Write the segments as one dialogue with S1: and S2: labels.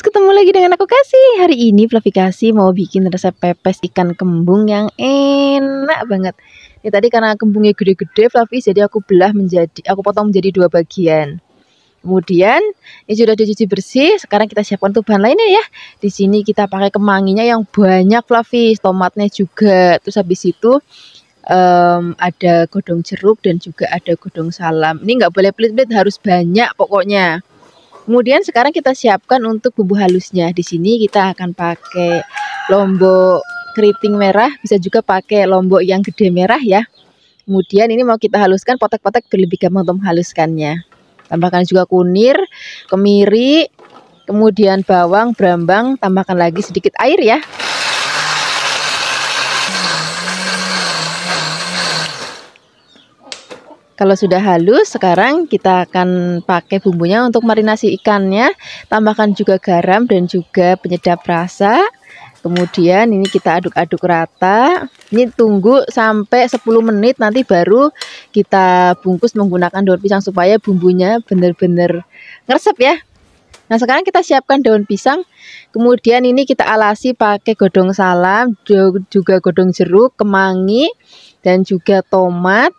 S1: ketemu lagi dengan aku Kasih. Hari ini Fluffy Kasih mau bikin resep pepes ikan kembung yang enak banget. Ini tadi karena kembungnya gede-gede Fluffy, jadi aku potong menjadi dua bagian. Kemudian ini sudah dicuci bersih. Sekarang kita siapkan untuk bahan lainnya ya. Di sini kita pakai kemanginya yang banyak Fluffy, tomatnya juga. Terus habis itu ada godong jeruk dan juga ada godong salam. Ini nggak boleh pelit-pelit, harus banyak pokoknya. Kemudian sekarang kita siapkan untuk bumbu halusnya. Di sini kita akan pakai lombok keriting merah, bisa juga pakai lombok yang gede merah ya. Kemudian ini mau kita haluskan potek-potek biar lebih gampang untuk menghaluskannya. Tambahkan juga kunir, kemiri, kemudian bawang, brambang, tambahkan lagi sedikit air ya. Kalau sudah halus, sekarang kita akan pakai bumbunya untuk marinasi ikannya. Tambahkan juga garam dan juga penyedap rasa. Kemudian ini kita aduk-aduk rata. Ini tunggu sampai 10 menit, nanti baru kita bungkus menggunakan daun pisang supaya bumbunya benar-benar ngeresep ya. Nah, sekarang kita siapkan daun pisang. Kemudian ini kita alasi pakai godong salam, juga godong jeruk, kemangi, dan juga tomat.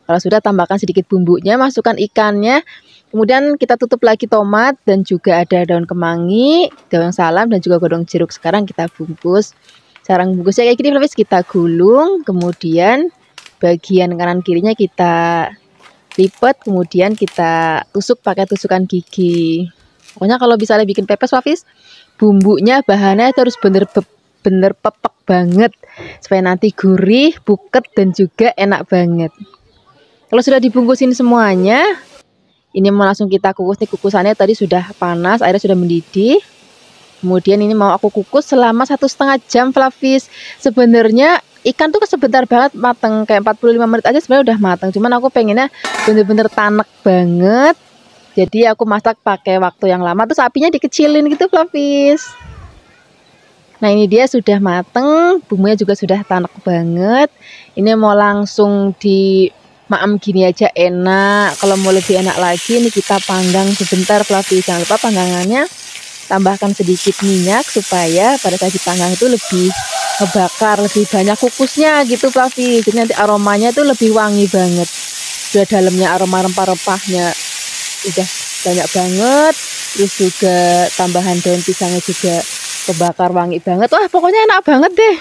S1: Kalau sudah, tambahkan sedikit bumbunya, masukkan ikannya. Kemudian kita tutup lagi tomat dan juga ada daun kemangi, daun salam dan juga godong jeruk. Sekarang kita bungkus. Cara bungkusnya kayak gini, kita gulung, kemudian bagian kanan kirinya kita lipat, kemudian kita tusuk pakai tusukan gigi. Pokoknya kalau bisa bikin pepes Fafis, bumbunya bahannya itu harus bener-bener pepek banget supaya nanti gurih, buket dan juga enak banget. Kalau sudah dibungkusin semuanya, ini mau langsung kita kukus. Nih kukusannya tadi sudah panas, airnya sudah mendidih. Kemudian ini mau aku kukus selama 1,5 jam Fluffy. Sebenarnya ikan tuh sebentar banget mateng, kayak 45 menit aja sebenarnya udah mateng. Cuman aku pengennya bener-bener tanek banget. Jadi aku masak pakai waktu yang lama, terus apinya dikecilin gitu Fluffy. Nah, ini dia sudah mateng, bumbunya juga sudah tanek banget. Ini mau langsung di maem gini aja enak. Kalau mau lebih enak lagi, ini kita panggang sebentar Fluffy. Jangan lupa panggangannya tambahkan sedikit minyak supaya pada saat dipanggang itu lebih ngebakar, lebih banyak kukusnya gitu Fluffy. Jadi nanti aromanya itu lebih wangi banget. Sudah dalamnya aroma rempah-rempahnya udah banyak banget. Terus juga tambahan daun pisangnya juga kebakar wangi banget. Wah, pokoknya enak banget deh.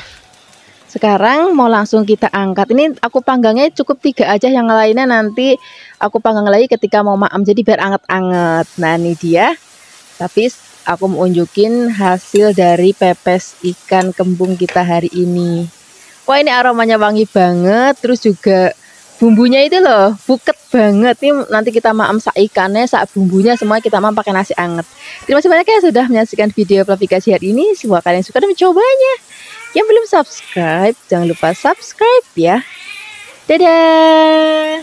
S1: Sekarang mau langsung kita angkat. Ini aku panggangnya cukup 3 aja, yang lainnya nanti aku panggang lagi ketika mau maem, jadi biar anget-anget. Nah, ini dia. Tapi aku mau unjukin hasil dari pepes ikan kembung kita hari ini. Wah, ini aromanya wangi banget. Terus juga bumbunya itu loh, buket banget. Ini nanti kita maem sak ikannya, sak bumbunya, semua kita maem pakai nasi anget. Terima kasih banyak ya sudah menyaksikan video Fluffy Kasih hari ini. Semoga kalian suka dan mencobanya. Yang belum subscribe, jangan lupa subscribe ya. Dadah.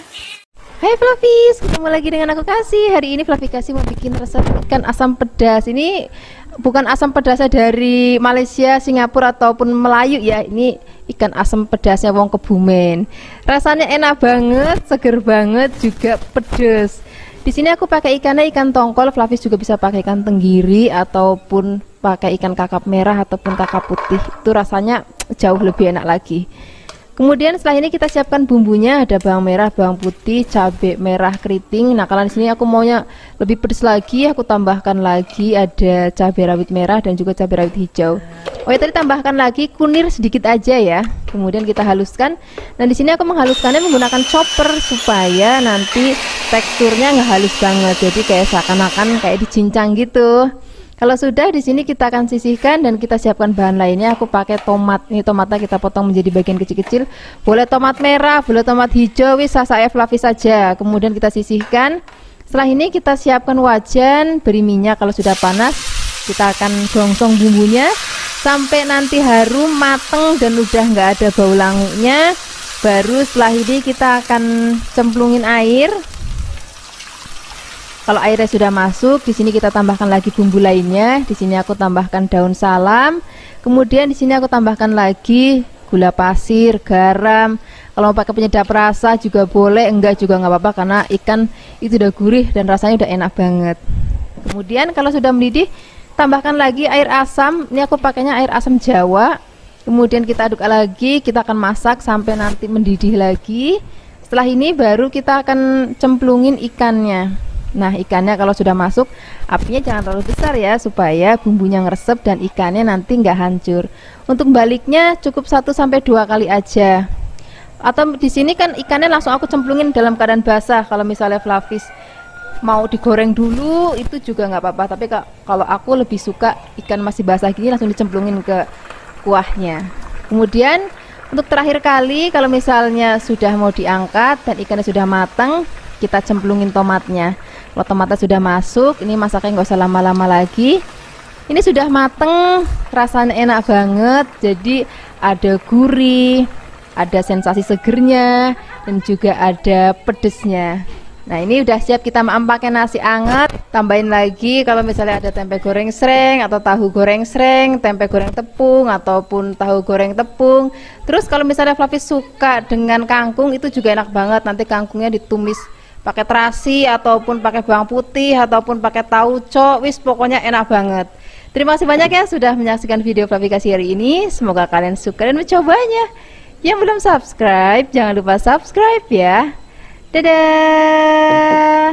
S1: Hai Fluffy, ketemu lagi dengan aku Kasih. Hari ini Fluffy Kasih mau bikin resep ikan asam pedas. Ini bukan asam pedasnya dari Malaysia, Singapura ataupun Melayu ya. Ini ikan asam pedasnya wong Kebumen. Rasanya enak banget, seger banget, juga pedas. Di sini aku pakai ikannya ikan tongkol. Fluffy juga bisa pakai ikan tenggiri ataupun pakai ikan kakap merah ataupun kakap putih. Itu rasanya jauh lebih enak lagi. Kemudian setelah ini kita siapkan bumbunya. Ada bawang merah, bawang putih, cabai merah keriting. Nah, kalau di sini aku maunya lebih pedas lagi, aku tambahkan lagi ada cabai rawit merah dan juga cabai rawit hijau. Oh ya, tadi tambahkan lagi kunir sedikit aja ya. Kemudian kita haluskan. Nah, di sini aku menghaluskannya menggunakan chopper supaya nanti teksturnya nggak halus banget. Jadi kayak seakan-akan kayak dicincang gitu. Kalau sudah, di sini kita akan sisihkan dan kita siapkan bahan lainnya. Aku pakai tomat. Ini tomatnya kita potong menjadi bagian kecil-kecil. Boleh tomat merah, boleh tomat hijau, wis saya Fluffy saja. Kemudian kita sisihkan. Setelah ini kita siapkan wajan, beri minyak. Kalau sudah panas, kita akan gongsong bumbunya sampai nanti harum, mateng dan udah nggak ada bau languknya. Baru setelah ini kita akan cemplungin air. Kalau airnya sudah masuk, di sini kita tambahkan lagi bumbu lainnya. Di sini aku tambahkan daun salam. Kemudian di sini aku tambahkan lagi gula pasir, garam. Kalau mau pakai penyedap rasa juga boleh, enggak juga nggak apa-apa karena ikan itu udah gurih dan rasanya udah enak banget. Kemudian kalau sudah mendidih, Tambahkan lagi air asam. Ini aku pakainya air asam Jawa. Kemudian kita aduk lagi, kita akan masak sampai nanti mendidih lagi. Setelah ini baru kita akan cemplungin ikannya. Nah, ikannya kalau sudah masuk, apinya jangan terlalu besar ya, supaya bumbunya ngeresep dan ikannya nanti nggak hancur. Untuk baliknya cukup 1-2 kali aja. Atau di sini kan ikannya langsung aku cemplungin dalam keadaan basah. Kalau misalnya Flavis mau digoreng dulu itu juga nggak apa-apa. Tapi kalau aku lebih suka ikan masih basah gini langsung dicemplungin ke kuahnya. Kemudian untuk terakhir kali, kalau misalnya sudah mau diangkat dan ikannya sudah matang, kita cemplungin tomatnya. Kalau tomatnya sudah masuk, ini masaknya nggak usah lama-lama lagi. Ini sudah mateng, rasanya enak banget. Jadi ada gurih, ada sensasi segernya, dan juga ada pedesnya. Nah, ini udah siap kita pakai nasi anget. Tambahin lagi kalau misalnya ada tempe goreng sreng atau tahu goreng sreng, tempe goreng tepung ataupun tahu goreng tepung. Terus kalau misalnya Flavis suka dengan kangkung, itu juga enak banget. Nanti kangkungnya ditumis pakai terasi ataupun pakai bawang putih ataupun pakai tauco. Wis pokoknya enak banget. Terima kasih banyak ya sudah menyaksikan video Flavikasi hari ini. Semoga kalian suka dan mencobanya. Yang belum subscribe, jangan lupa subscribe ya. Dadah.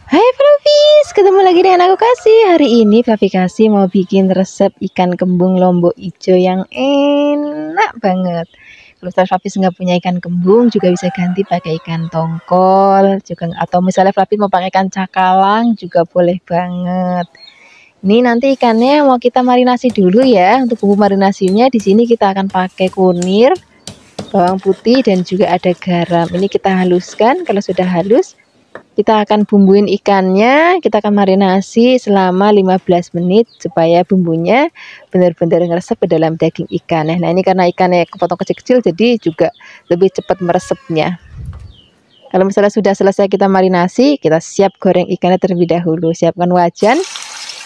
S1: Hai Flavis, ketemu lagi dengan aku Kasih. Hari ini Flavikasi mau bikin resep ikan kembung lombok hijau yang enak banget. Kalau Flavis nggak punya ikan kembung juga bisa ganti pakai ikan tongkol juga, atau misalnya Flavis mau pakai ikan cakalang juga boleh banget. Ini nanti ikannya mau kita marinasi dulu ya. Untuk bumbu marinasinya di sini kita akan pakai kunir, bawang putih dan juga ada garam. Ini kita haluskan. Kalau sudah halus, kita akan bumbuin ikannya. Kita akan marinasi selama 15 menit supaya bumbunya benar-benar ngeresep ke dalam daging ikan. Nah, ini karena ikannya kepotong kecil-kecil jadi juga lebih cepat meresepnya. Kalau misalnya sudah selesai kita marinasi, kita siap goreng ikannya terlebih dahulu. Siapkan wajan,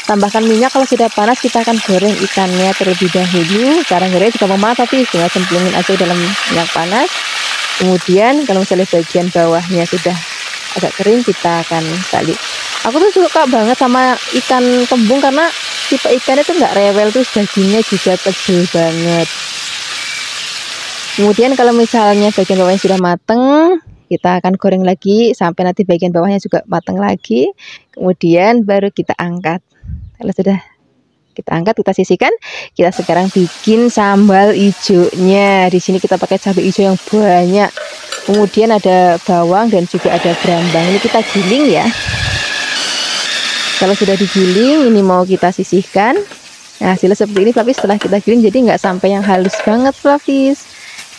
S1: tambahkan minyak. Kalau sudah panas, kita akan goreng ikannya terlebih dahulu. Cara goreng juga mau tapi tinggal cemplungin aja dalam minyak panas. Kemudian kalau misalnya bagian bawahnya sudah agak kering, kita akan balik. Aku tuh suka banget sama ikan kembung karena tipe ikannya tuh nggak rewel, terus dagingnya juga kecil banget. Kemudian kalau misalnya bagian bawahnya sudah mateng, kita akan goreng lagi sampai nanti bagian bawahnya juga mateng lagi. Kemudian baru kita angkat. Kalau sudah kita angkat, kita sisihkan. Kita sekarang bikin sambal hijaunya. Di sini kita pakai cabai hijau yang banyak. Kemudian ada bawang dan juga ada brambang. Ini kita giling ya. Kalau sudah digiling, ini mau kita sisihkan. Nah, hasilnya seperti ini Flavis setelah kita giling, jadi nggak sampai yang halus banget Flavis.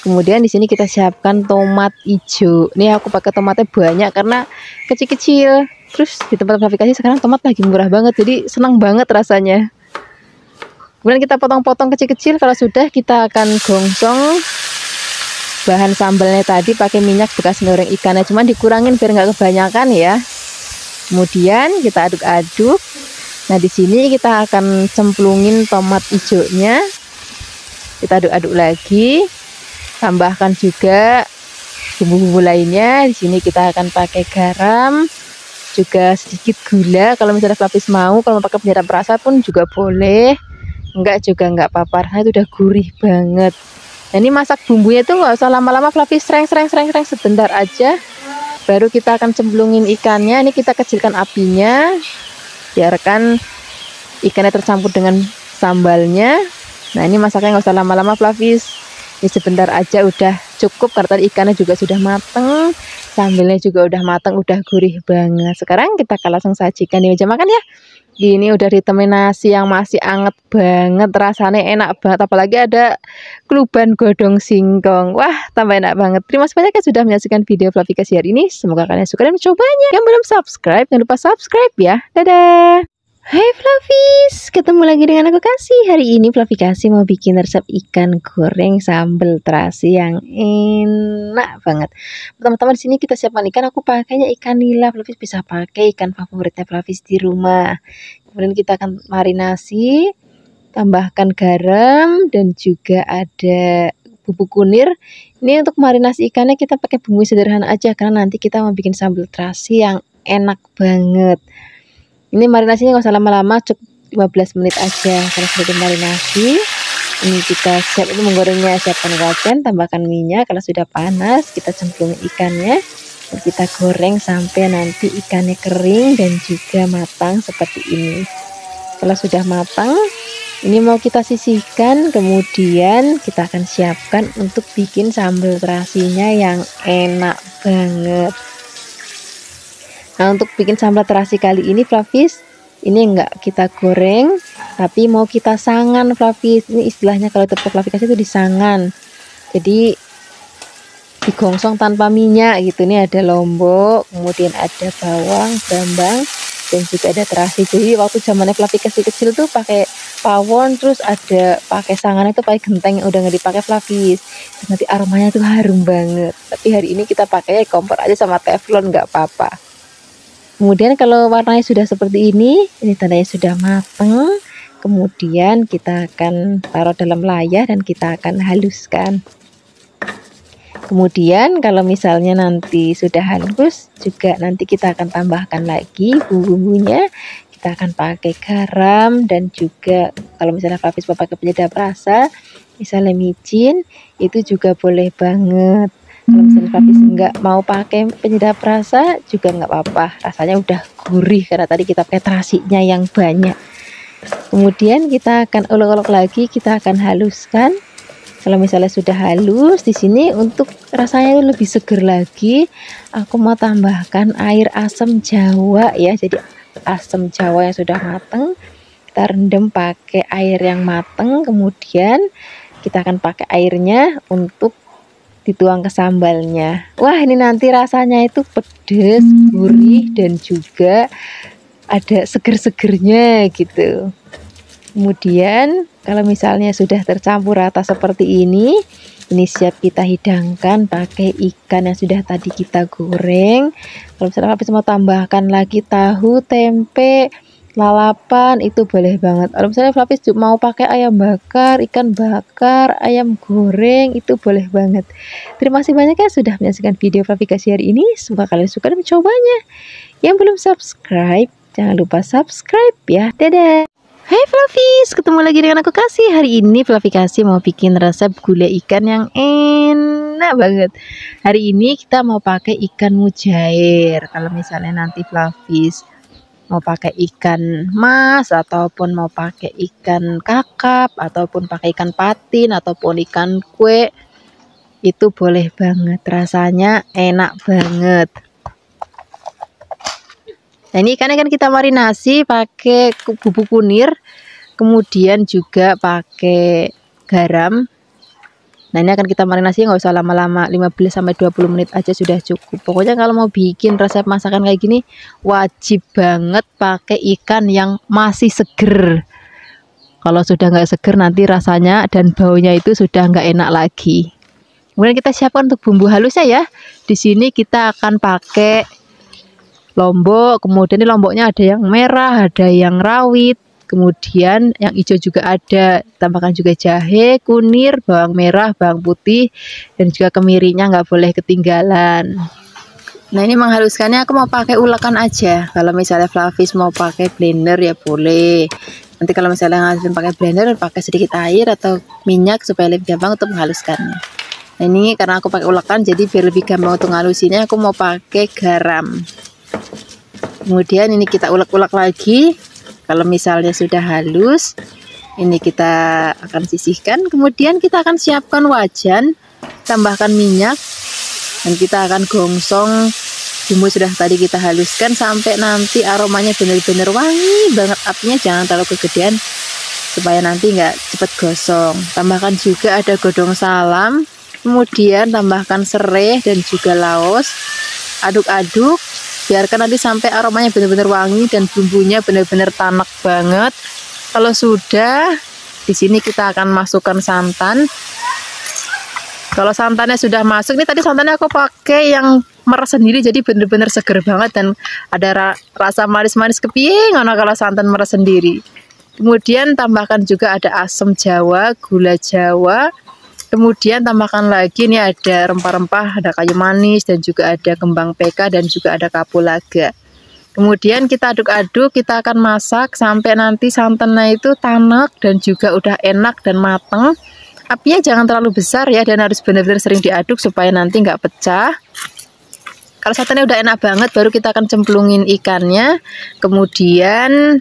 S1: Kemudian di sini kita siapkan tomat hijau. Ini aku pakai tomatnya banyak karena kecil-kecil. Terus di tempat Flavikasi sekarang tomat lagi murah banget, jadi senang banget rasanya. Kemudian kita potong-potong kecil-kecil. Kalau sudah, kita akan gongsong bahan sambalnya tadi pakai minyak bekas goreng ikannya, cuman dikurangin biar nggak kebanyakan ya. Kemudian kita aduk-aduk. Nah, di sini kita akan cemplungin tomat hijaunya. Kita aduk-aduk lagi. Tambahkan juga bumbu-bumbu lainnya. Di sini kita akan pakai garam, juga sedikit gula. Kalau misalnya Flavis mau, kalau mau pakai penyedap rasa pun juga boleh. Enggak juga enggak apa-apa. Nah, itu udah gurih banget. Nah, ini masak bumbunya tuh nggak usah lama-lama Flavis, sreng sebentar aja. Baru kita akan cemplungin ikannya. Ini kita kecilkan apinya, biarkan ikannya tercampur dengan sambalnya. Nah, ini masaknya nggak usah lama-lama Flavis. Ini sebentar aja udah cukup karena ikannya juga sudah mateng, sambalnya juga udah mateng, udah gurih banget. Sekarang kita akan langsung sajikan di meja makan ya. Ini udah ditemen nasi yang masih anget banget, rasanya enak banget, apalagi ada kluban godong singkong. Wah, tambah enak banget. Terima kasih banyak yang sudah menyaksikan video Flavikasi hari ini. Semoga kalian suka dan mencobanya. Yang belum subscribe, jangan lupa subscribe ya. Dadah. Hai Flavis, ketemu lagi dengan aku Kasih. Hari ini Flavikasi mau bikin resep ikan goreng sambal terasi yang enak banget. Pertama-tama di sini kita siapkan ikan. Aku pakainya ikan nila. Flavis bisa pakai ikan favoritnya Flavis di rumah. Kemudian kita akan marinasi, tambahkan garam dan juga ada bubuk kunir. Ini untuk marinasi ikannya kita pakai bumbu sederhana aja karena nanti kita mau bikin sambal terasi yang enak banget. Ini marinasinya nggak usah lama-lama, cukup 15 menit aja. Kalau sudah dimarinasi, ini kita siap untuk menggorengnya. Siapkan wajan, tambahkan minyak. Kalau sudah panas, kita cemplung ikannya dan kita goreng sampai nanti ikannya kering dan juga matang seperti ini. Kalau sudah matang, ini mau kita sisihkan, kemudian kita akan siapkan untuk bikin sambal terasinya yang enak banget. Nah, untuk bikin sambal terasi kali ini Flavis, ini enggak kita goreng, tapi mau kita sangan Flavis. Ini istilahnya kalau tepung Flavis itu disangan. Jadi digongsong tanpa minyak gitu. Ini ada lombok, kemudian ada bawang, brambang, dan juga ada terasi. Jadi waktu zamannya Flavis kecil tuh pakai pawon, terus ada pakai sangan itu pakai genteng yang udah nggak dipakai Flavis. Nanti aromanya tuh harum banget. Tapi hari ini kita pakai kompor aja sama teflon, nggak apa-apa. Kemudian kalau warnanya sudah seperti ini tandanya sudah matang. Kemudian kita akan taruh dalam layar dan kita akan haluskan. Kemudian kalau misalnya nanti sudah halus juga, nanti kita akan tambahkan lagi bumbu-bumbunya. Kita akan pakai garam dan juga kalau misalnya Flavis mau pakai penyedap rasa, misalnya micin, itu juga boleh banget. Kalau misalnya Flavis nggak mau pakai penyedap rasa juga nggak apa-apa, rasanya udah gurih karena tadi kita pakai terasinya yang banyak. Kemudian kita akan ulek-ulek lagi, kita akan haluskan. Kalau misalnya sudah halus, di sini untuk rasanya lebih seger lagi, aku mau tambahkan air asam jawa ya. Jadi asam jawa yang sudah matang kita rendam pakai air yang matang, kemudian kita akan pakai airnya untuk dituang ke sambalnya. Wah, ini nanti rasanya itu pedas, gurih, dan juga ada seger-segernya gitu. Kemudian kalau misalnya sudah tercampur rata seperti ini siap kita hidangkan pakai ikan yang sudah tadi kita goreng. Kalau misalnya habis mau tambahkan lagi tahu, tempe, lalapan, itu boleh banget. Kalau misalnya Flavis mau pakai ayam bakar, ikan bakar, ayam goreng, itu boleh banget. Terima kasih banyak ya sudah menyaksikan video Flavis hari ini. Semoga kalian suka dan mencobanya. Yang belum subscribe, jangan lupa subscribe ya. Dadah. Hai Flavis, ketemu lagi dengan aku Kasih. Hari ini Flavis mau bikin resep gulai ikan yang enak banget. Hari ini kita mau pakai ikan mujair. Kalau misalnya nanti Flavis mau pakai ikan mas, ataupun mau pakai ikan kakap, ataupun pakai ikan patin, ataupun ikan kue, itu boleh banget, rasanya enak banget. Nah, ini ikannya kan kita marinasi pakai bubuk kunir, kemudian juga pakai garam. Nah, ini akan kita marinasi nggak usah lama-lama, 15-20 menit aja sudah cukup. Pokoknya kalau mau bikin resep masakan kayak gini, wajib banget pakai ikan yang masih seger. Kalau sudah nggak seger nanti rasanya dan baunya itu sudah nggak enak lagi. Kemudian kita siapkan untuk bumbu halusnya ya. Di sini kita akan pakai lombok, kemudian ini lomboknya ada yang merah, ada yang rawit. Kemudian yang hijau juga ada, tambahkan juga jahe, kunir, bawang merah, bawang putih, dan juga kemirinya nggak boleh ketinggalan. Nah, ini menghaluskannya aku mau pakai ulekan aja. Kalau misalnya Flavis mau pakai blender ya boleh. Nanti kalau misalnya ngalusin pakai blender, pakai sedikit air atau minyak supaya lebih gampang untuk menghaluskannya. Nah, ini karena aku pakai ulekan, jadi biar lebih gampang untuk ngalusinnya, aku mau pakai garam. Kemudian ini kita ulek-ulek lagi. Kalau misalnya sudah halus, ini kita akan sisihkan. Kemudian kita akan siapkan wajan, tambahkan minyak, dan kita akan gongsong bumbu sudah tadi kita haluskan sampai nanti aromanya benar-benar wangi banget. Apinya jangan terlalu kegedean supaya nanti nggak cepat gosong. Tambahkan juga ada godong salam, kemudian tambahkan serai dan juga laos. Aduk-aduk, biarkan nanti sampai aromanya benar-benar wangi dan bumbunya benar-benar tanak banget. Kalau sudah, di sini kita akan masukkan santan. Kalau santannya sudah masuk, ini tadi santannya aku pakai yang meres sendiri, jadi benar-benar seger banget dan ada rasa manis-manis kepiye ngono kalau santan meres sendiri. Kemudian tambahkan juga ada asam jawa, gula jawa. Kemudian tambahkan lagi ini ada rempah-rempah, ada kayu manis dan juga ada kembang peka dan juga ada kapulaga. Kemudian kita aduk-aduk, kita akan masak sampai nanti santannya itu tanek dan juga udah enak dan mateng. Apinya jangan terlalu besar ya, dan harus benar-benar sering diaduk supaya nanti nggak pecah. Kalau santannya udah enak banget, baru kita akan cemplungin ikannya. Kemudian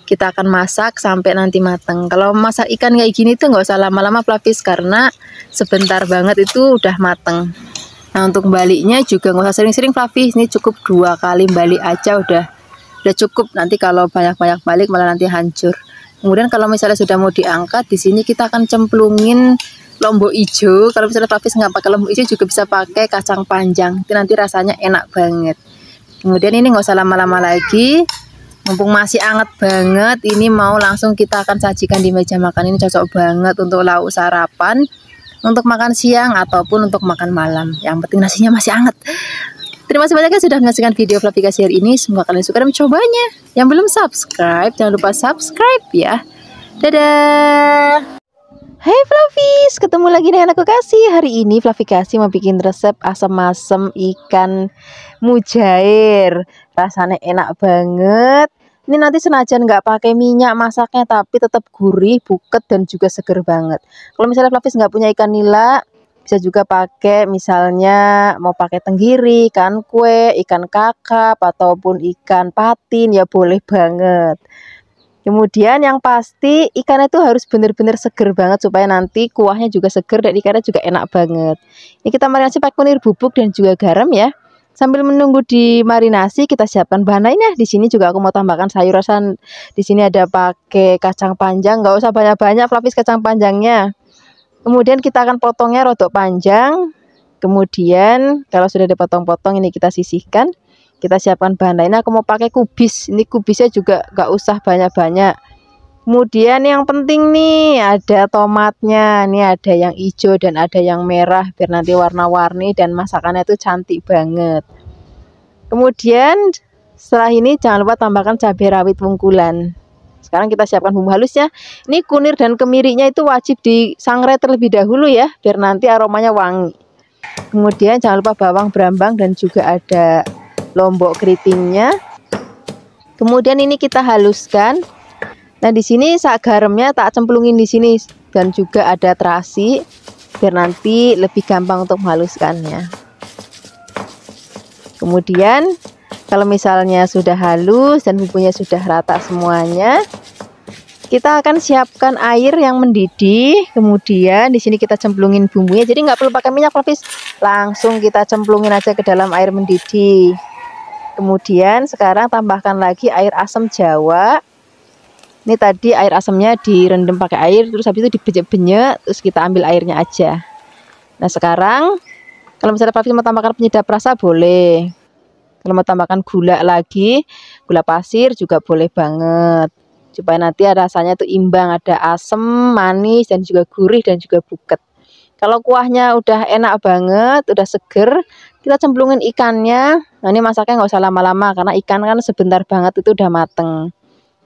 S1: kita akan masak sampai nanti mateng. Kalau masak ikan kayak gini tuh nggak usah lama-lama Flavis, karena sebentar banget itu udah mateng. Nah, untuk baliknya juga nggak usah sering-sering Flavis, ini cukup 2 kali balik aja udah cukup. Nanti kalau banyak-banyak balik malah nanti hancur. Kemudian kalau misalnya sudah mau diangkat, di sini kita akan cemplungin lombok hijau. Kalau misalnya Flavis nggak pakai lombok hijau juga bisa pakai kacang panjang, itu nanti rasanya enak banget. Kemudian ini nggak usah lama-lama lagi, mumpung masih anget banget, ini mau langsung kita akan sajikan di meja makan. Ini cocok banget untuk lauk sarapan, untuk makan siang ataupun untuk makan malam. Yang penting nasinya masih anget. Terima kasih banyak ya sudah menyaksikan video Flavikasi hari ini. Semoga kalian suka dan mencobanya. Yang belum subscribe, jangan lupa subscribe ya. Dadah. Hai Flavis, ketemu lagi dengan aku Kasih. Hari ini Flavikasi mau bikin resep asam-asam ikan mujair. Rasanya enak banget. Ini nanti senajan nggak pakai minyak masaknya, tapi tetap gurih, buket, dan juga seger banget. Kalau misalnya Flavis nggak punya ikan nila, bisa juga pakai misalnya mau pakai tenggiri, ikan kue, ikan kakap, ataupun ikan patin, ya boleh banget. Kemudian yang pasti ikannya itu harus benar-benar seger banget supaya nanti kuahnya juga seger dan ikannya juga enak banget. Ini kita marinasi pakai kunir bubuk dan juga garam ya. Sambil menunggu dimarinasi, kita siapkan bahan lainnya. Di sini juga aku mau tambahkan sayur-sayuran. Di sini ada pakai kacang panjang, nggak usah banyak-banyak Flavis kacang panjangnya. Kemudian kita akan potongnya rodok panjang. Kemudian kalau sudah dipotong-potong, ini kita sisihkan. Kita siapkan bahan lainnya. Aku mau pakai kubis. Ini kubisnya juga nggak usah banyak-banyak. Kemudian yang penting nih ada tomatnya. Ini ada yang hijau dan ada yang merah, biar nanti warna-warni dan masakannya itu cantik banget. Kemudian setelah ini jangan lupa tambahkan cabai rawit pungkulan. Sekarang kita siapkan bumbu halusnya. Ini kunir dan kemirinya itu wajib disangrai terlebih dahulu ya, biar nanti aromanya wangi. Kemudian jangan lupa bawang brambang dan juga ada lombok keritingnya. Kemudian ini kita haluskan. Nah, di sini sak garamnya tak cemplungin di sini, dan juga ada terasi biar nanti lebih gampang untuk menghaluskannya. Kemudian kalau misalnya sudah halus dan bumbunya sudah rata semuanya, kita akan siapkan air yang mendidih. Kemudian di sini kita cemplungin bumbunya. Jadi nggak perlu pakai minyak Flavis, langsung kita cemplungin aja ke dalam air mendidih. Kemudian sekarang tambahkan lagi air asam jawa. Ini tadi air asamnya direndam pakai air, terus habis itu dibenyek-benyek, terus kita ambil airnya aja. Nah sekarang kalau misalnya Flavis mau tambahkan penyedap rasa boleh. Kalau mau tambahkan gula lagi, gula pasir juga boleh banget. Supaya nanti rasanya itu imbang, ada asam, manis, dan juga gurih dan juga buket. Kalau kuahnya udah enak banget, udah seger, kita cemplungin ikannya. Nah ini masaknya nggak usah lama-lama karena ikan kan sebentar banget itu udah mateng.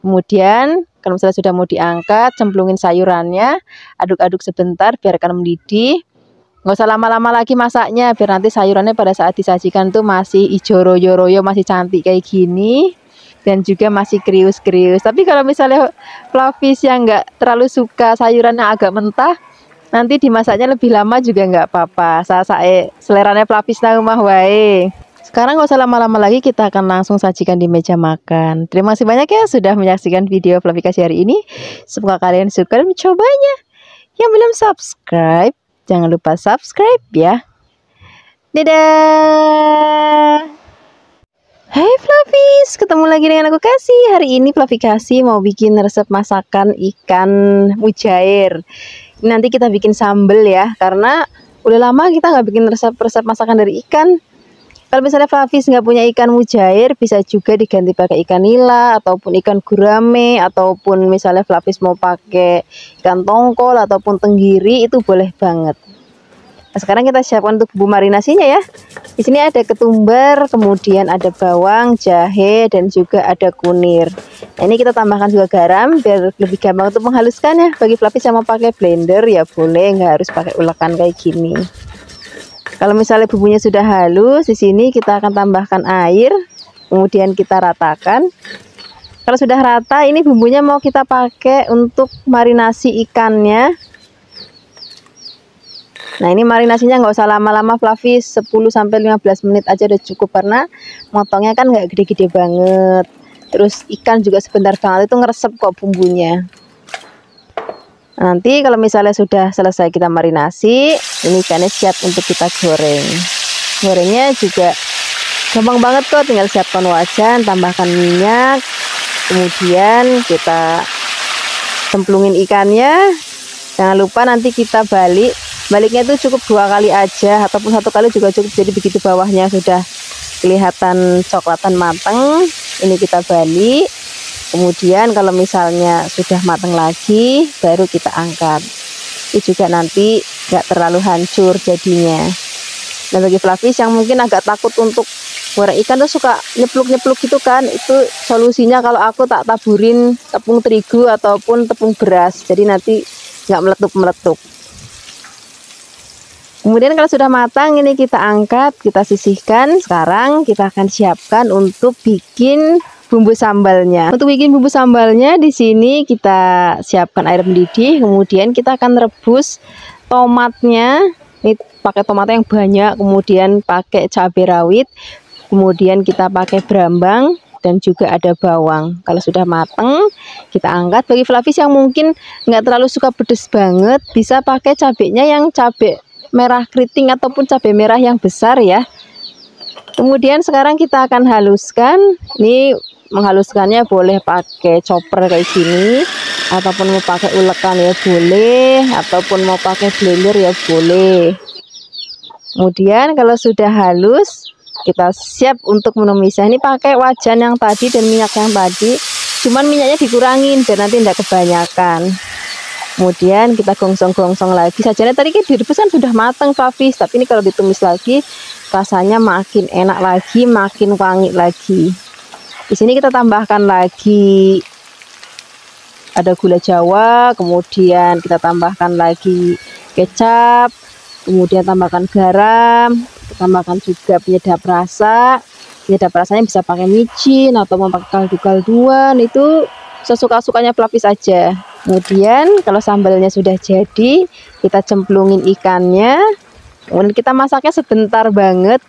S1: Kemudian kalau misalnya sudah mau diangkat, cemplungin sayurannya, aduk-aduk sebentar biarkan mendidih. Nggak usah lama-lama lagi masaknya, biar nanti sayurannya pada saat disajikan tuh masih hijau royo-royo, masih cantik kayak gini, dan juga masih krius-krius. Tapi kalau misalnya Flavis yang nggak terlalu suka sayuran yang agak mentah, nanti dimasaknya lebih lama juga nggak apa-apa. Seleranya Flavis nang rumah wae. Sekarang nggak usah lama-lama lagi, kita akan langsung sajikan di meja makan. Terima kasih banyak ya sudah menyaksikan video Flavikasi hari ini. Semoga kalian suka dan mencobanya. Yang belum subscribe, jangan lupa subscribe ya. Dadah. Hai Flavis, ketemu lagi dengan aku Kasih. Hari ini Flavikasi mau bikin resep masakan ikan mujair. Nanti kita bikin sambel ya, karena udah lama kita nggak bikin resep-resep masakan dari ikan. Kalau misalnya Flavis nggak punya ikan mujair, bisa juga diganti pakai ikan nila ataupun ikan gurame, ataupun misalnya Flavis mau pakai ikan tongkol ataupun tenggiri, itu boleh banget. Nah, sekarang kita siapkan untuk bumbu marinasinya ya. Di sini ada ketumbar, kemudian ada bawang, jahe, dan juga ada kunir. Nah, ini kita tambahkan juga garam biar lebih gampang untuk menghaluskannya. Bagi Flavis yang mau pakai blender ya boleh, nggak harus pakai ulekan kayak gini. Kalau misalnya bumbunya sudah halus, di sini kita akan tambahkan air. kemudian kita ratakan. Kalau sudah rata, ini bumbunya mau kita pakai untuk marinasi ikannya. Nah, ini marinasinya nggak usah lama-lama Fluffy, 10-15 menit aja udah cukup, karena motongnya kan nggak gede-gede banget. Terus ikan juga sebentar banget itu ngeresep kok bumbunya. Nanti kalau misalnya sudah selesai kita marinasi, ini ikannya siap untuk kita goreng. Gorengnya juga gampang banget kok, tinggal siapkan wajan, tambahkan minyak, kemudian kita cemplungin ikannya. Jangan lupa nanti kita baliknya itu cukup 2 kali aja, ataupun 1 kali juga cukup. Jadi begitu bawahnya sudah kelihatan coklatan matang, ini kita balik. Kemudian kalau misalnya sudah matang lagi, baru kita angkat. Ini juga nanti nggak terlalu hancur jadinya. Nah, bagi Fluffy yang mungkin agak takut untuk goreng ikan tuh suka nyepluk-nyepluk gitu kan, itu solusinya kalau aku tak taburin tepung terigu ataupun tepung beras, jadi nanti nggak meletup-meletup. Kemudian kalau sudah matang, ini kita angkat, kita sisihkan. Sekarang kita akan siapkan untuk bikin bumbu sambalnya. Untuk bikin bumbu sambalnya, di sini kita siapkan air mendidih, kemudian kita akan rebus tomatnya. Ini pakai tomat yang banyak, kemudian pakai cabai rawit, kemudian kita pakai berambang, dan juga ada bawang. Kalau sudah mateng, kita angkat. Bagi Fluffy yang mungkin nggak terlalu suka pedes banget, bisa pakai cabenya yang cabai merah keriting ataupun cabai merah yang besar ya. Kemudian sekarang kita akan haluskan. Ini menghaluskannya boleh pakai chopper kayak gini, ataupun mau pakai ulekan ya boleh, ataupun mau pakai blender ya boleh. Kemudian kalau sudah halus, kita siap untuk menumisnya. Ini pakai wajan yang tadi dan minyak yang tadi, cuman minyaknya dikurangin biar nanti tidak kebanyakan. Kemudian kita gongsong-gongsong lagi. Sajiannya tadi kan direbus kan sudah matang Fluffy, tapi ini kalau ditumis lagi rasanya makin enak lagi, makin wangi lagi. Di sini kita tambahkan lagi ada gula Jawa, kemudian kita tambahkan lagi kecap, kemudian tambahkan garam, kita tambahkan juga penyedap rasa. Penyedap rasanya bisa pakai micin atau mau pakai kaldu-kalduan, itu sesuka-sukanya Fluffy saja. Kemudian kalau sambalnya sudah jadi, kita cemplungin ikannya. Kemudian kita masaknya sebentar banget.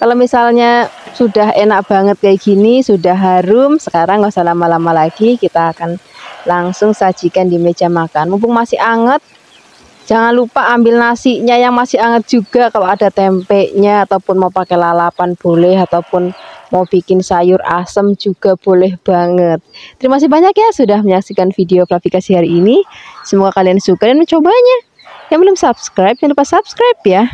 S1: Kalau misalnya sudah enak banget kayak gini, sudah harum, sekarang nggak usah lama-lama lagi, kita akan langsung sajikan di meja makan. Mumpung masih anget, jangan lupa ambil nasinya yang masih anget juga. Kalau ada tempenya ataupun mau pakai lalapan boleh, ataupun mau bikin sayur asem juga boleh banget. Terima kasih banyak ya sudah menyaksikan video Fluffy Kasih hari ini. Semoga kalian suka dan mencobanya. Yang belum subscribe, jangan lupa subscribe ya.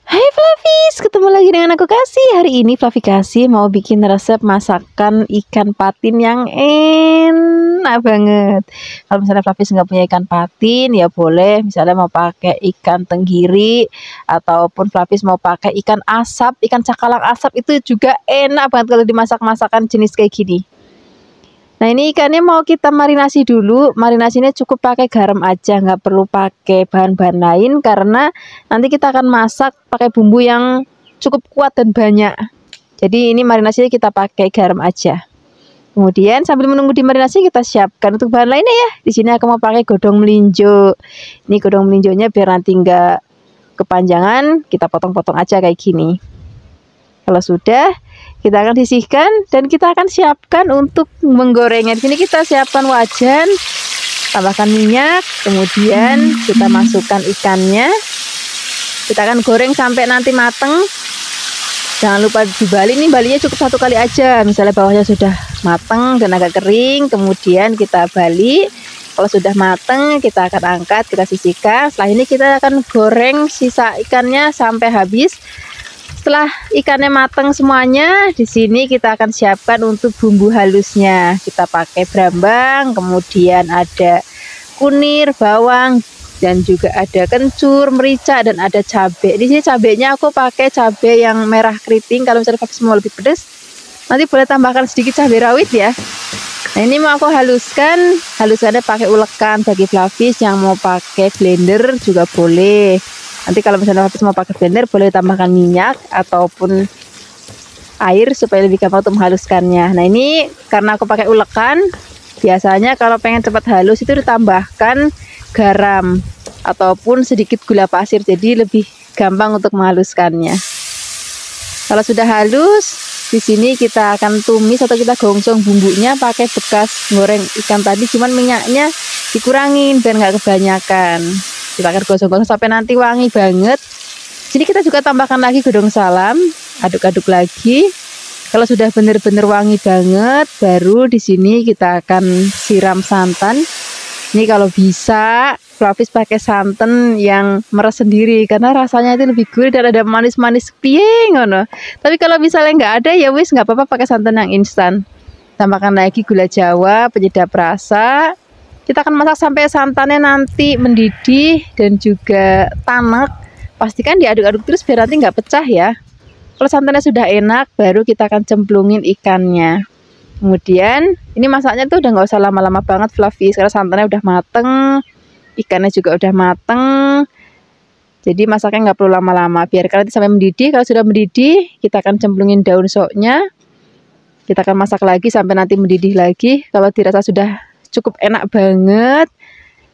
S1: Hai Fluffies, ketemu lagi dengan aku Kasih. Hari ini Fluffy Kasih mau bikin resep masakan ikan patin yang enak banget. Kalau misalnya Fluffies nggak punya ikan patin, ya boleh misalnya mau pakai ikan tenggiri, ataupun Fluffies mau pakai ikan asap, ikan cakalang asap, itu juga enak banget kalau dimasak masakan jenis kayak gini. Nah, ini ikannya mau kita marinasi dulu. Marinasinya cukup pakai garam aja, nggak perlu pakai bahan-bahan lain, karena nanti kita akan masak pakai bumbu yang cukup kuat dan banyak. Jadi ini marinasinya kita pakai garam aja. Kemudian sambil menunggu dimarinasi, kita siapkan untuk bahan lainnya ya. Di sini aku mau pakai godong melinjo. Ini godong melinjonya biar nanti nggak kepanjangan, kita potong-potong aja kayak gini. Kalau sudah, kita akan sisihkan dan kita akan siapkan untuk menggorengnya. Di sini kita siapkan wajan, tambahkan minyak, kemudian kita masukkan ikannya. Kita akan goreng sampai nanti mateng. Jangan lupa dibalik, ini baliknya cukup 1 kali aja. Misalnya bawahnya sudah mateng dan agak kering, kemudian kita balik. Kalau sudah mateng, kita akan angkat, kita sisihkan. Setelah ini kita akan goreng sisa ikannya sampai habis. Setelah ikannya matang semuanya, di sini kita akan siapkan untuk bumbu halusnya. Kita pakai berambang, kemudian ada kunir, bawang, dan juga ada kencur, merica, dan ada cabai. Di sini cabenya aku pakai cabai yang merah keriting. Kalau misalnya pakai semua lebih pedas, nanti boleh tambahkan sedikit cabai rawit ya. Nah, ini mau aku haluskannya pakai ulekan. Bagi Fluffy yang mau pakai blender juga boleh. Nanti kalau misalnya Fluffy mau pakai blender, boleh tambahkan minyak ataupun air supaya lebih gampang untuk menghaluskannya. Nah ini karena aku pakai ulekan, biasanya kalau pengen cepat halus itu ditambahkan garam ataupun sedikit gula pasir, jadi lebih gampang untuk menghaluskannya. Kalau sudah halus, di sini kita akan tumis atau kita gongsong bumbunya pakai bekas goreng ikan tadi, cuman minyaknya dikurangin biar nggak kebanyakan. Kita akan gosong-gosong sampai nanti wangi banget. Sini kita juga tambahkan lagi godong salam, aduk-aduk lagi. Kalau sudah benar-benar wangi banget, baru di sini kita akan siram santan. Ini kalau bisa Flavis pakai santan yang meres sendiri karena rasanya itu lebih gurih dan ada manis-manis piye ngono. Tapi kalau misalnya nggak ada ya wis nggak apa-apa pakai santan yang instan. Tambahkan lagi gula jawa, penyedap rasa. Kita akan masak sampai santannya nanti mendidih dan juga tanak. Pastikan diaduk-aduk terus biar nanti nggak pecah ya. Kalau santannya sudah enak, baru kita akan cemplungin ikannya. Kemudian ini masaknya tuh udah nggak usah lama-lama banget Flavis, karena santannya udah mateng, ikannya juga udah mateng. Jadi masaknya nggak perlu lama-lama, biarkan nanti sampai mendidih. Kalau sudah mendidih, kita akan cemplungin daun soknya. Kita akan masak lagi sampai nanti mendidih lagi. Kalau dirasa sudah cukup enak banget,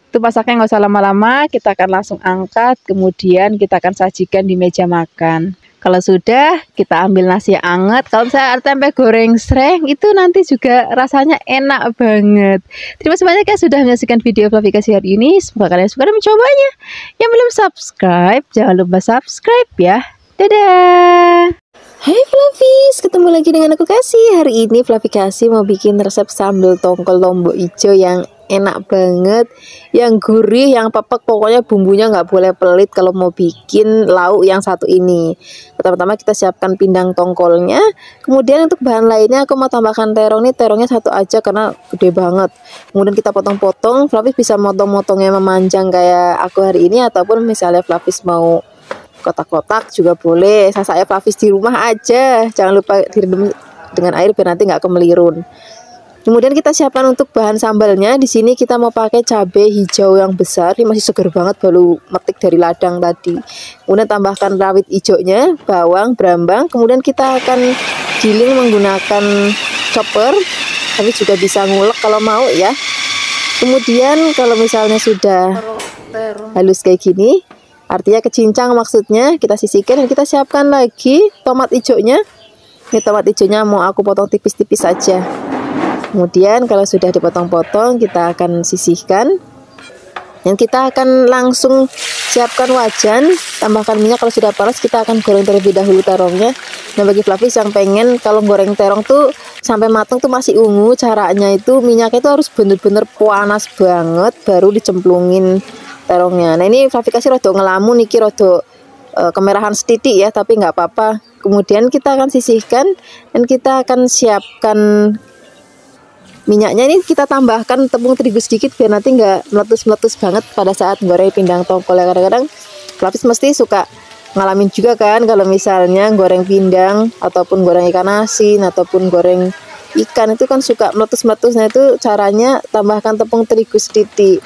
S1: itu masaknya nggak usah lama-lama, kita akan langsung angkat, kemudian kita akan sajikan di meja makan. Kalau sudah, kita ambil nasi yang hangat. Kalau misalnya ada tempe goreng sreng, itu nanti juga rasanya enak banget. Terima kasih banyak ya sudah menyaksikan video Flavikasi hari ini. Semoga kalian suka dan mencobanya. Yang belum subscribe, jangan lupa subscribe ya. Dadah! Hai Flavis, ketemu lagi dengan aku Kasih. Hari ini Flavikasi mau bikin resep sambal tongkol lombok hijau yang enak banget, yang gurih, yang pepek. Pokoknya bumbunya nggak boleh pelit kalau mau bikin lauk yang satu ini. Pertama-tama kita siapkan pindang tongkolnya. Kemudian untuk bahan lainnya aku mau tambahkan terong. Nih terongnya satu aja karena gede banget. Kemudian kita potong-potong. Flavis bisa motong-motongnya memanjang kayak aku hari ini, ataupun misalnya Flavis mau kotak-kotak juga boleh. Saya Flavis di rumah aja, jangan lupa direndam dengan air biar nanti nggak kemelirun. Kemudian kita siapkan untuk bahan sambalnya. Di sini kita mau pakai cabai hijau yang besar, ini masih segar banget, baru metik dari ladang tadi. Kemudian tambahkan rawit hijaunya, bawang, brambang. Kemudian kita akan giling menggunakan chopper, tapi juga bisa ngulek kalau mau ya. Kemudian kalau misalnya sudah halus kayak gini, artinya kecincang maksudnya, kita sisihkan dan kita siapkan lagi tomat hijaunya. Ini tomat hijaunya mau aku potong tipis-tipis saja. Kemudian kalau sudah dipotong-potong, kita akan sisihkan. Dan kita akan langsung siapkan wajan, tambahkan minyak. Kalau sudah panas, kita akan goreng terlebih dahulu terongnya. Nah bagi Flavis yang pengen kalau goreng terong tuh sampai matang tuh masih ungu, caranya itu minyaknya itu harus bener-bener panas banget, baru dicemplungin terongnya. Nah ini Flavis kasih rada ngelamun niki, rada kemerahan setitik ya, tapi nggak apa-apa. Kemudian kita akan sisihkan dan kita akan siapkan minyaknya. Ini kita tambahkan tepung terigu sedikit biar nanti nggak meletus-meletus banget pada saat goreng pindang tongkol. Kadang-kadang Flavis mesti suka ngalamin juga kan kalau misalnya goreng pindang ataupun goreng ikan asin ataupun goreng ikan itu kan suka meletus-meletus. Nah itu caranya tambahkan tepung terigu sedikit.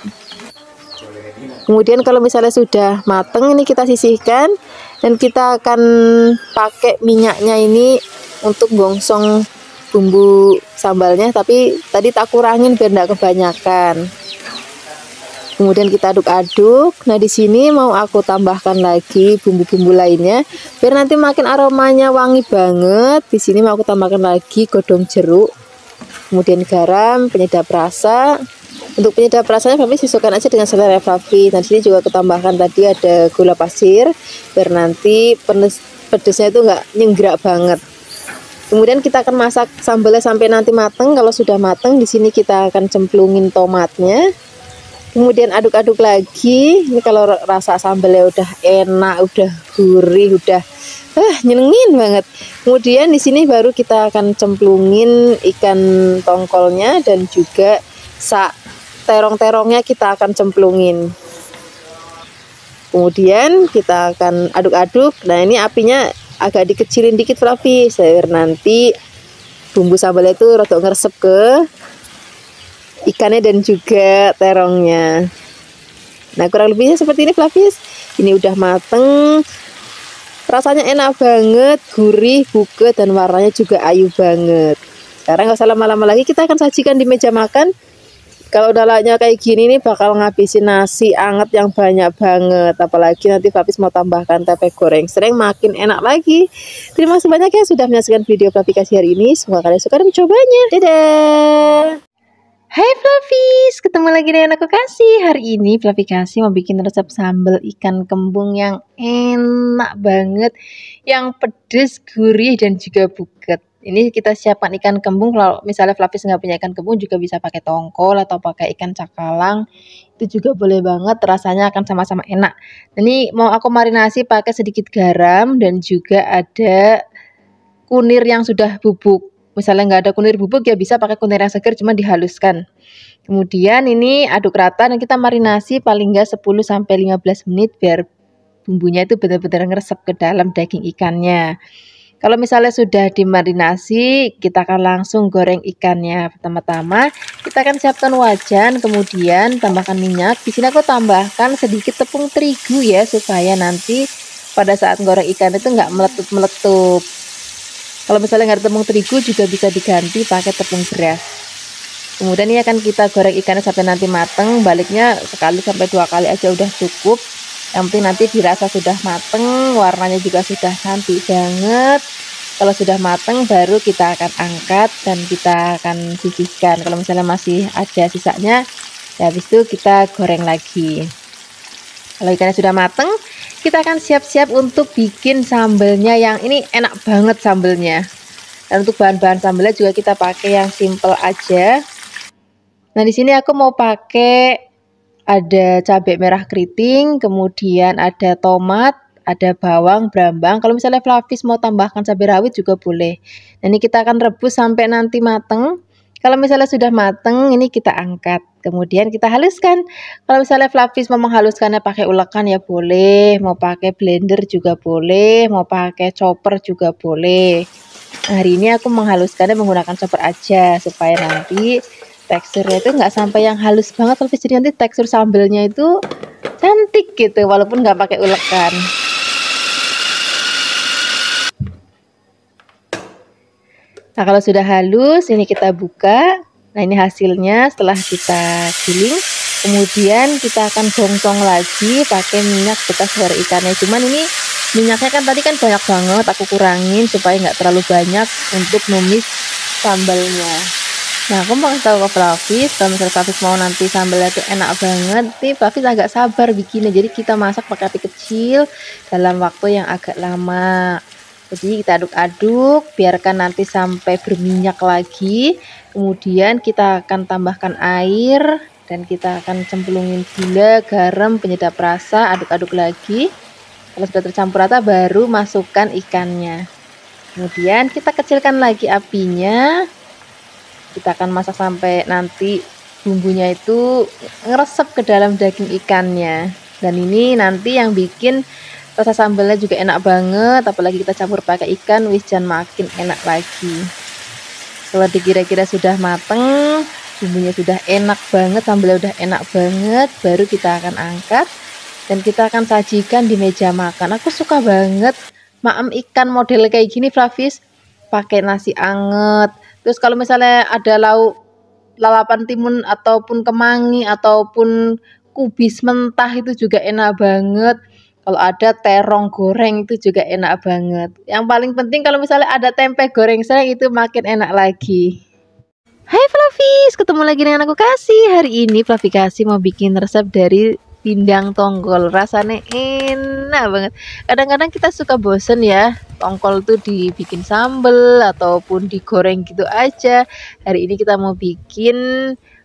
S1: Kemudian kalau misalnya sudah mateng, ini kita sisihkan dan kita akan pakai minyaknya ini untuk gongsong bumbu sambalnya, tapi tadi tak kurangin biar tidak kebanyakan. Kemudian kita aduk-aduk. Nah di sini mau aku tambahkan lagi bumbu-bumbu lainnya biar nanti makin aromanya wangi banget. Di sini mau aku tambahkan lagi godong jeruk, kemudian garam, penyedap rasa. Untuk penyedap rasanya Flavis sesuaikan aja dengan selera Flavis. Nah di sini juga aku tambahkan tadi ada gula pasir biar nanti pedesnya itu nggak nyenggrak banget. Kemudian kita akan masak sambalnya sampai nanti matang. Kalau sudah matang, di sini kita akan cemplungin tomatnya. Kemudian aduk-aduk lagi. Ini kalau rasa sambalnya udah enak, udah gurih, udah nyenengin banget. Kemudian di sini baru kita akan cemplungin ikan tongkolnya dan juga terong-terongnya kita akan cemplungin. Kemudian kita akan aduk-aduk. Nah ini apinya agak dikecilin dikit Flavis, biar nanti bumbu sambalnya itu rada ngeresep ke ikannya dan juga terongnya. Nah kurang lebihnya seperti ini Flavis. Ini udah mateng, Rasanya enak banget, gurih, buget, dan warnanya juga ayu banget. Sekarang nggak usah lama-lama lagi, kita akan sajikan di meja makan. Kalau udah lauknya kayak gini nih bakal ngabisin nasi anget yang banyak banget. Apalagi nanti Flavis mau tambahkan tempe goreng sering makin enak lagi. Terima kasih banyak ya sudah menyaksikan video Flavis kasih hari ini. Semoga kalian suka dan mencobanya. Dadah. Hai Flavis, ketemu lagi dengan aku Kasih. Hari ini Flavis Kasih mau bikin resep sambal ikan kembung yang enak banget, yang pedes, gurih, dan juga buget. Ini kita siapkan ikan kembung. Kalau misalnya Flavis nggak punya ikan kembung juga bisa pakai tongkol atau pakai ikan cakalang. Itu juga boleh banget, rasanya akan sama-sama enak. Ini mau aku marinasi pakai sedikit garam dan juga ada kunir yang sudah bubuk. Misalnya nggak ada kunir bubuk ya bisa pakai kunir yang segar cuma dihaluskan. Kemudian ini aduk rata dan kita marinasi paling nggak 10-15 menit biar bumbunya itu benar-benar ngeresep ke dalam daging ikannya. Kalau misalnya sudah dimarinasi, kita akan langsung goreng ikannya. Pertama-tama kita akan siapkan wajan, kemudian tambahkan minyak. Di sini aku tambahkan sedikit tepung terigu ya, supaya nanti pada saat goreng ikan itu nggak meletup-meletup. Kalau misalnya nggak ada tepung terigu juga bisa diganti pakai tepung beras. Kemudian ini akan kita goreng ikannya sampai nanti mateng. Baliknya sekali sampai 2 kali aja udah cukup. Yang penting nanti dirasa sudah mateng, warnanya juga sudah cantik banget. Kalau sudah mateng baru kita akan angkat dan kita akan sisihkan. Kalau misalnya masih ada sisanya, ya habis itu kita goreng lagi. Kalau ikannya sudah mateng, kita akan siap-siap untuk bikin sambelnya yang ini enak banget sambelnya. Dan untuk bahan-bahan sambelnya juga kita pakai yang simple aja. Nah, di sini aku mau pakai ada cabai merah keriting, kemudian ada tomat, ada bawang, brambang. Kalau misalnya Flavis mau tambahkan cabai rawit juga boleh. Nah, ini kita akan rebus sampai nanti mateng. Kalau misalnya sudah mateng, ini kita angkat. Kemudian kita haluskan. Kalau misalnya Flavis mau menghaluskannya pakai ulekan ya boleh, mau pakai blender juga boleh, mau pakai chopper juga boleh. Nah, hari ini aku menghaluskannya menggunakan chopper aja supaya nanti teksturnya itu nggak sampai yang halus banget, tapi jadi nanti tekstur sambelnya itu cantik gitu walaupun nggak pakai ulekan. Nah, kalau sudah halus ini kita buka. Nah, ini hasilnya setelah kita giling. Kemudian kita akan gongsong lagi pakai minyak bekas goreng ikannya. Cuman ini minyaknya kan tadi kan banyak banget, aku kurangin supaya nggak terlalu banyak untuk numis sambalnya. Nah, aku mau kasih tahu ke Flavis, kalau misalnya Flavis mau nanti sambalnya tuh enak banget, nih Flavis agak sabar bikinnya. Jadi kita masak pakai api kecil dalam waktu yang agak lama. Jadi kita aduk-aduk, biarkan nanti sampai berminyak lagi. Kemudian kita akan tambahkan air dan kita akan cemplungin gula, garam, penyedap rasa, aduk-aduk lagi. Kalau sudah tercampur rata baru masukkan ikannya. Kemudian kita kecilkan lagi apinya. Kita akan masak sampai nanti bumbunya itu ngeresep ke dalam daging ikannya. Dan ini nanti yang bikin rasa sambalnya juga enak banget. Apalagi kita campur pakai ikan, wis jan makin enak lagi. Kalau dikira-kira sudah mateng, bumbunya sudah enak banget, sambalnya udah enak banget, baru kita akan angkat dan kita akan sajikan di meja makan. Aku suka banget maem ikan model kayak gini Flavis, pakai nasi anget. Terus kalau misalnya ada lauk lalapan timun ataupun kemangi ataupun kubis mentah itu juga enak banget. Kalau ada terong goreng itu juga enak banget. Yang paling penting kalau misalnya ada tempe goreng sering itu makin enak lagi. Hai Flavis, ketemu lagi dengan aku Kasih. Hari ini Flavis Kasih mau bikin resep dari pindang tongkol. Rasanya enak banget. Kadang-kadang kita suka bosen ya, tongkol tuh dibikin sambel ataupun digoreng gitu aja. Hari ini kita mau bikin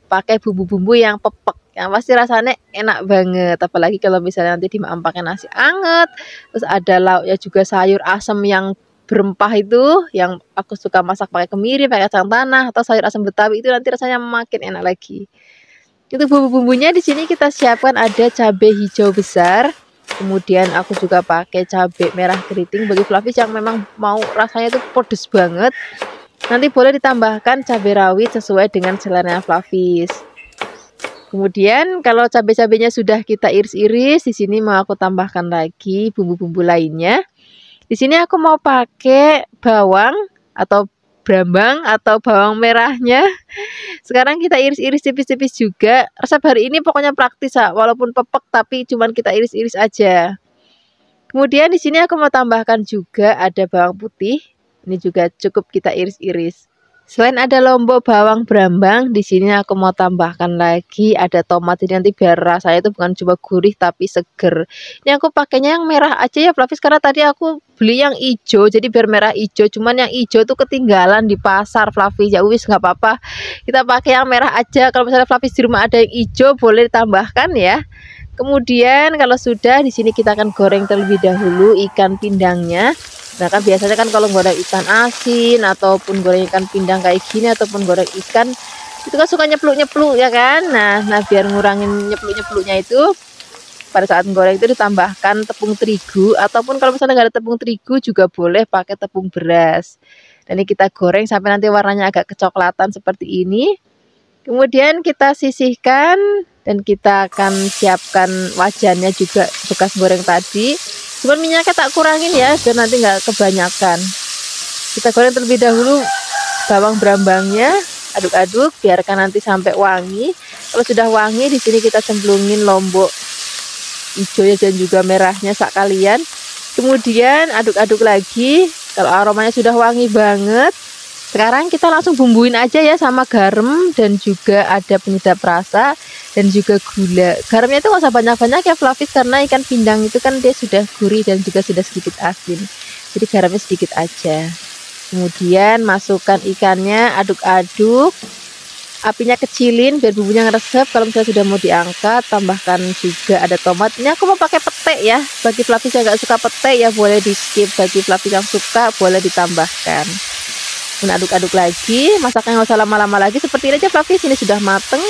S1: pakai bumbu-bumbu yang pepek, yang pasti rasanya enak banget. Apalagi kalau misalnya nanti dimakan pakai nasi anget, terus ada lauknya juga sayur asam yang berempah itu, yang aku suka masak pakai kemiri, pakai kacang tanah atau sayur asam betawi, itu nanti rasanya makin enak lagi. Itu bumbu-bumbunya di sini kita siapkan ada cabai hijau besar, kemudian aku juga pakai cabai merah keriting bagi Flavis yang memang mau rasanya itu pedes banget. Nanti boleh ditambahkan cabai rawit sesuai dengan selera Flavis. Kemudian kalau cabai-cabainya sudah kita iris-iris, di sini mau aku tambahkan lagi bumbu-bumbu lainnya. Di sini aku mau pakai bawang atau brambang atau bawang merahnya. Sekarang kita iris-iris tipis-tipis juga. Resep hari ini pokoknya praktis ya, walaupun pepek tapi cuman kita iris-iris aja. Kemudian di sini aku mau tambahkan juga ada bawang putih. Ini juga cukup kita iris-iris. Selain ada lombok bawang brambang, di sini aku mau tambahkan lagi ada tomat. Jadi nanti biar rasanya itu bukan cuma gurih tapi seger. Ini aku pakainya yang merah aja ya Flavis, karena tadi aku beli yang hijau. Jadi biar merah hijau. Cuman yang hijau tuh ketinggalan di pasar Flavis. Ya wis nggak apa-apa. Kita pakai yang merah aja. Kalau misalnya Flavis di rumah ada yang hijau boleh ditambahkan ya. Kemudian kalau sudah di sini kita akan goreng terlebih dahulu ikan pindangnya. Nah kan biasanya kan kalau goreng ikan asin ataupun goreng ikan pindang kayak gini ataupun goreng ikan itu kan suka nyepluk-nyepluk ya kan. Nah biar ngurangin nyepluk-nyepluknya itu pada saat goreng itu ditambahkan tepung terigu ataupun kalau misalnya nggak ada tepung terigu juga boleh pakai tepung beras. Dan ini kita goreng sampai nanti warnanya agak kecoklatan seperti ini. Kemudian kita sisihkan dan kita akan siapkan wajannya juga bekas goreng tadi. Cuman minyaknya tak kurangin ya biar nanti nggak kebanyakan. Kita goreng terlebih dahulu bawang brambangnya, aduk-aduk biarkan nanti sampai wangi. Kalau sudah wangi di sini kita cemplungin lombok hijaunya dan juga merahnya sak kalian. Kemudian aduk-aduk lagi. Kalau aromanya sudah wangi banget, sekarang kita langsung bumbuin aja ya sama garam dan juga ada penyedap rasa dan juga gula. Garamnya itu nggak usah banyak-banyak ya Flavis, karena ikan pindang itu kan dia sudah gurih dan juga sudah sedikit asin. Jadi garamnya sedikit aja. Kemudian masukkan ikannya, aduk-aduk. Apinya kecilin biar bumbunya ngeresep. Kalau misalnya sudah mau diangkat, tambahkan juga ada tomat. Ini aku mau pakai pete ya. Bagi Flavis yang nggak suka pete ya boleh di skip. Bagi Flavis yang suka boleh ditambahkan. Aduk-aduk lagi, masaknya nggak usah lama-lama lagi. Seperti ini aja Flavis, ini sudah mateng.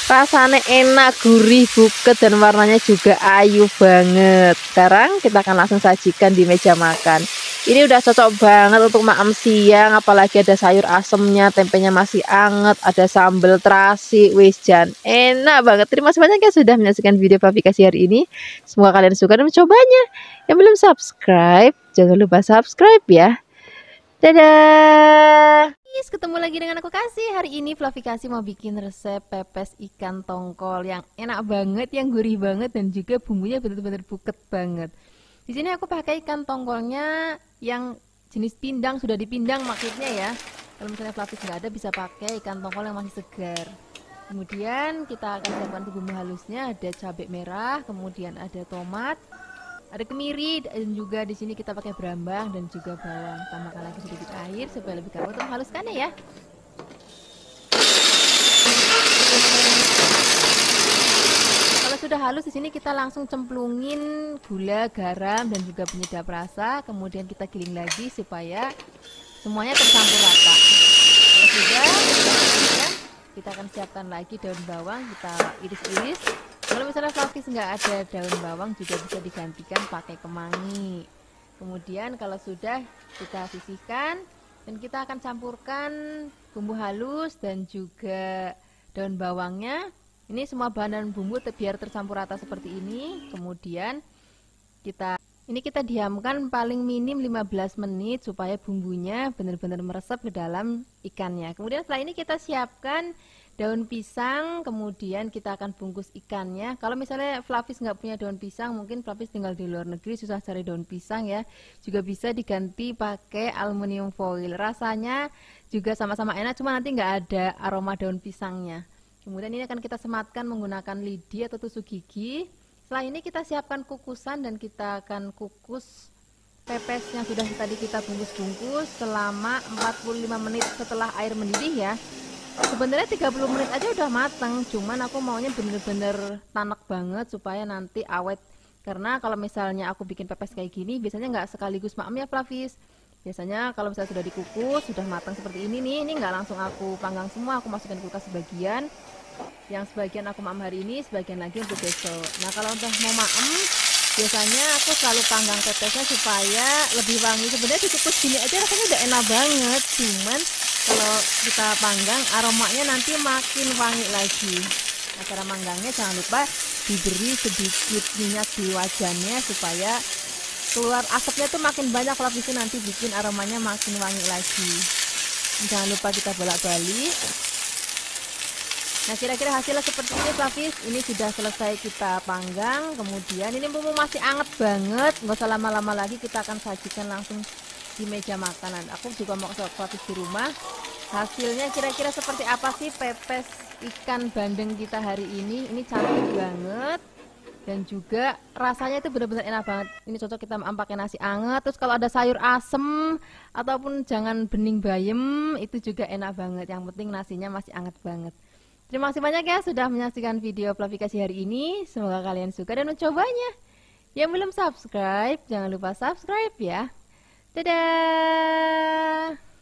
S1: Rasanya enak, gurih, buket, dan warnanya juga ayu banget. Sekarang kita akan langsung sajikan di meja makan. Ini udah cocok banget untuk makan siang, apalagi ada sayur asemnya, tempenya masih anget, ada sambal terasi, wis jan enak banget. Terima kasih banyak ya sudah menyaksikan video Flavikasi hari ini. Semoga kalian suka dan mencobanya. Yang belum subscribe, jangan lupa subscribe ya. Dadah. Ketemu lagi dengan aku Kasih. Hari ini Flavikasi mau bikin resep pepes ikan tongkol yang enak banget, yang gurih banget dan juga bumbunya benar-benar buket banget. Di sini aku pakai ikan tongkolnya yang jenis pindang, sudah dipindang maksudnya ya. Kalau misalnya Flavis nggak ada bisa pakai ikan tongkol yang masih segar. Kemudian kita akan siapkan bumbu halusnya, ada cabai merah, kemudian ada tomat, ada kemiri, dan juga di sini kita pakai berambang dan juga bawang. Tambahkan lagi sedikit air supaya lebih gampang untuk menghaluskannya ya. Kalau sudah halus di sini kita langsung cemplungin gula, garam dan juga penyedap rasa. Kemudian kita giling lagi supaya semuanya tercampur rata. Kalau sudah, kita akan siapkan lagi daun bawang, kita iris-iris. Kalau misalnya Flavis nggak ada daun bawang juga bisa digantikan pakai kemangi. Kemudian kalau sudah kita sisihkan dan kita akan campurkan bumbu halus dan juga daun bawangnya. Ini semua bahan dan bumbu biar tercampur rata seperti ini. Kemudian kita diamkan paling minim 15 menit supaya bumbunya benar-benar meresap ke dalam ikannya. Kemudian setelah ini kita siapkan daun pisang, kemudian kita akan bungkus ikannya. Kalau misalnya Flavis nggak punya daun pisang, mungkin Flavis tinggal di luar negeri susah cari daun pisang ya, juga bisa diganti pakai aluminium foil. Rasanya juga sama-sama enak, cuma nanti nggak ada aroma daun pisangnya. Kemudian ini akan kita sematkan menggunakan lidi atau tusuk gigi. Setelah ini kita siapkan kukusan dan kita akan kukus pepes yang sudah tadi kita bungkus-bungkus selama 45 menit setelah air mendidih ya. Sebenarnya 30 menit aja udah matang, cuman aku maunya bener-bener tanek banget supaya nanti awet. Karena kalau misalnya aku bikin pepes kayak gini biasanya nggak sekaligus maem ya Flavis. Biasanya kalau misalnya sudah dikukus, sudah matang seperti ini nih, ini nggak langsung aku panggang semua, aku masukkan kulkas sebagian. Yang sebagian aku maem hari ini, sebagian lagi untuk besok. Nah kalau udah mau maem, biasanya aku selalu panggang pepesnya supaya lebih wangi. Sebenarnya dikukus gini aja rasanya udah enak banget, cuman kalau kita panggang aromanya nanti makin wangi lagi. Nah cara manggangnya jangan lupa diberi sedikit minyak di wajannya supaya keluar asapnya tuh makin banyak Flavis, nanti bikin aromanya makin wangi lagi. Jangan lupa kita bolak-balik. Nah, kira-kira hasilnya seperti ini Flavis. Ini sudah selesai kita panggang. Kemudian ini mumpung masih anget banget, nggak usah lama-lama lagi, kita akan sajikan langsung di meja makanan. Aku juga mau ke Flavis di rumah. Hasilnya kira-kira seperti apa sih pepes ikan bandeng kita hari ini? Ini cantik banget. Dan juga rasanya itu benar-benar enak banget. Ini cocok kita pakai nasi anget. Terus kalau ada sayur asem ataupun jangan bening bayem, itu juga enak banget. Yang penting nasinya masih anget banget. Terima kasih banyak ya sudah menyaksikan video aplikasi hari ini. Semoga kalian suka dan mencobanya. Yang belum subscribe, jangan lupa subscribe ya. Dadah.